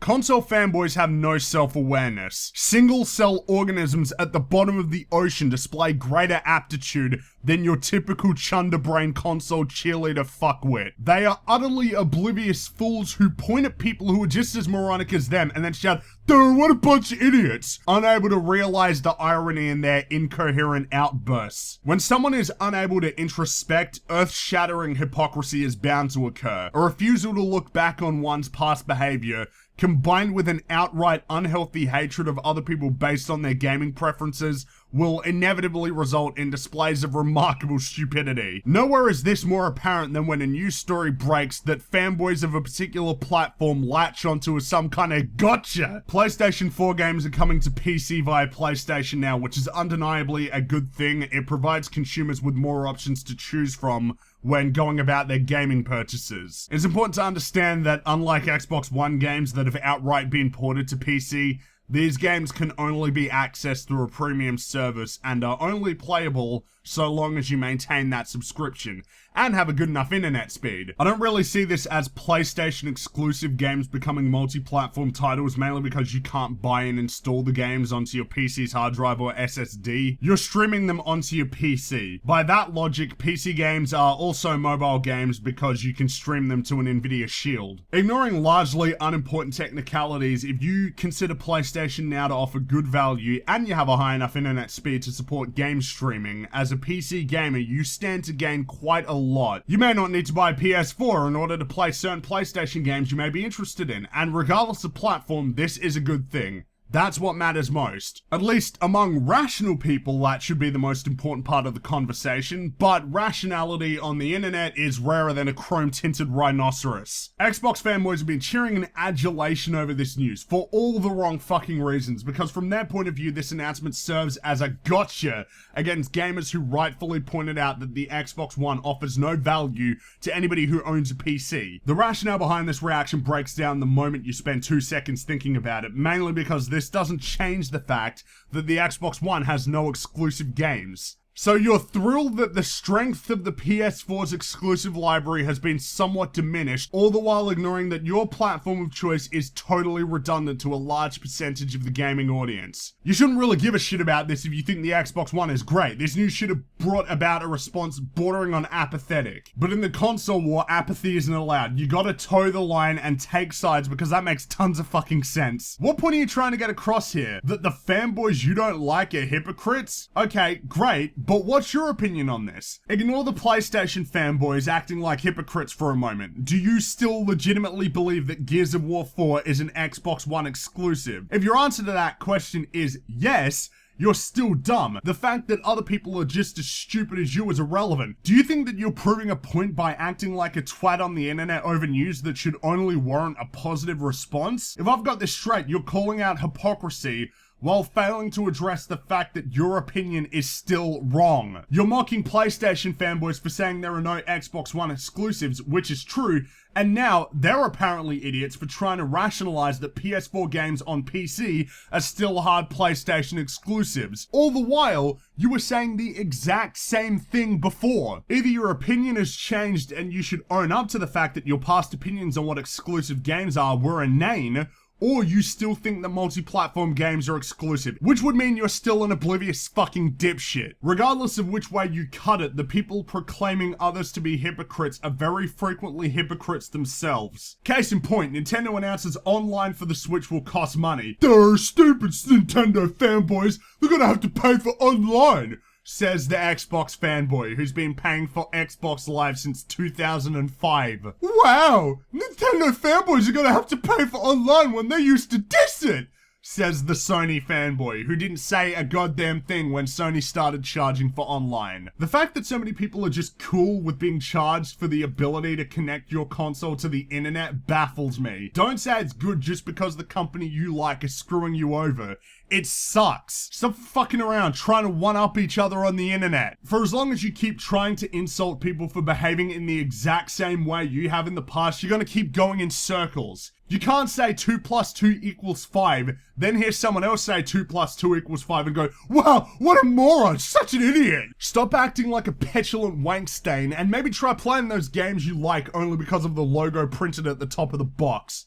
Console fanboys have no self-awareness. Single-cell organisms at the bottom of the ocean display greater aptitude than your typical chunderbrain console cheerleader fuckwit. They are utterly oblivious fools who point at people who are just as moronic as them and then shout, "Dude, what a bunch of idiots!" unable to realize the irony in their incoherent outbursts. When someone is unable to introspect, earth-shattering hypocrisy is bound to occur. A refusal to look back on one's past behavior, combined with an outright unhealthy hatred of other people based on their gaming preferences, will inevitably result in displays of remarkable stupidity. Nowhere is this more apparent than when a news story breaks that fanboys of a particular platform latch onto as some kind of gotcha. PlayStation 4 games are coming to PC via PlayStation Now, which is undeniably a good thing. It provides consumers with more options to choose from when going about their gaming purchases. It's important to understand that unlike Xbox One games that have outright been ported to PC, these games can only be accessed through a premium service and are only playable so long as you maintain that subscription and have a good enough internet speed. I don't really see this as PlayStation exclusive games becoming multi-platform titles, mainly because you can't buy and install the games onto your PC's hard drive or SSD. You're streaming them onto your PC. By that logic, PC games are also mobile games because you can stream them to an Nvidia Shield. Ignoring largely unimportant technicalities, if you consider PlayStation Now to offer good value and you have a high enough internet speed to support game streaming, as a PC gamer, you stand to gain quite a lot. You may not need to buy a PS4 in order to play certain PlayStation games you may be interested in, and regardless of platform, this is a good thing. That's what matters most. At least among rational people, that should be the most important part of the conversation, but rationality on the internet is rarer than a chrome-tinted rhinoceros. Xbox fanboys have been cheering in adulation over this news for all the wrong fucking reasons, because from their point of view, this announcement serves as a gotcha against gamers who rightfully pointed out that the Xbox One offers no value to anybody who owns a PC. The rationale behind this reaction breaks down the moment you spend 2 seconds thinking about it, mainly because this doesn't change the fact that the Xbox One has no exclusive games. So you're thrilled that the strength of the PS4's exclusive library has been somewhat diminished, all the while ignoring that your platform of choice is totally redundant to a large percentage of the gaming audience. You shouldn't really give a shit about this if you think the Xbox One is great. This news should have brought about a response bordering on apathetic. But in the console war, apathy isn't allowed. You gotta toe the line and take sides because that makes tons of fucking sense. What point are you trying to get across here? That the fanboys you don't like are hypocrites? Okay, great. But what's your opinion on this? Ignore the PlayStation fanboys acting like hypocrites for a moment. Do you still legitimately believe that Gears of War 4 is an Xbox One exclusive? If your answer to that question is yes, you're still dumb. The fact that other people are just as stupid as you is irrelevant. Do you think that you're proving a point by acting like a twat on the internet over news that should only warrant a positive response? If I've got this straight, you're calling out hypocrisy while failing to address the fact that your opinion is still wrong. You're mocking PlayStation fanboys for saying there are no Xbox One exclusives, which is true, and now they're apparently idiots for trying to rationalize that PS4 games on PC are still hard PlayStation exclusives. All the while, you were saying the exact same thing before. Either your opinion has changed and you should own up to the fact that your past opinions on what exclusive games are were inane, or you still think that multi-platform games are exclusive, which would mean you're still an oblivious fucking dipshit. Regardless of which way you cut it, the people proclaiming others to be hypocrites are very frequently hypocrites themselves. Case in point, Nintendo announces online for the Switch will cost money. They're stupid Nintendo fanboys, they're gonna have to pay for online, says the Xbox fanboy who's been paying for Xbox Live since 2005. Wow, Nintendo fanboys are gonna have to pay for online when they used to diss it, says the Sony fanboy who didn't say a goddamn thing when Sony started charging for online. The fact that so many people are just cool with being charged for the ability to connect your console to the internet baffles me. Don't say it's good just because the company you like is screwing you over. It sucks. Stop fucking around trying to one-up each other on the internet. For as long as you keep trying to insult people for behaving in the exact same way you have in the past, you're gonna keep going in circles. You can't say 2 + 2 = 5, then hear someone else say 2 + 2 = 5 and go, wow, what a moron, such an idiot. Stop acting like a petulant wank stain and maybe try playing those games you like only because of the logo printed at the top of the box.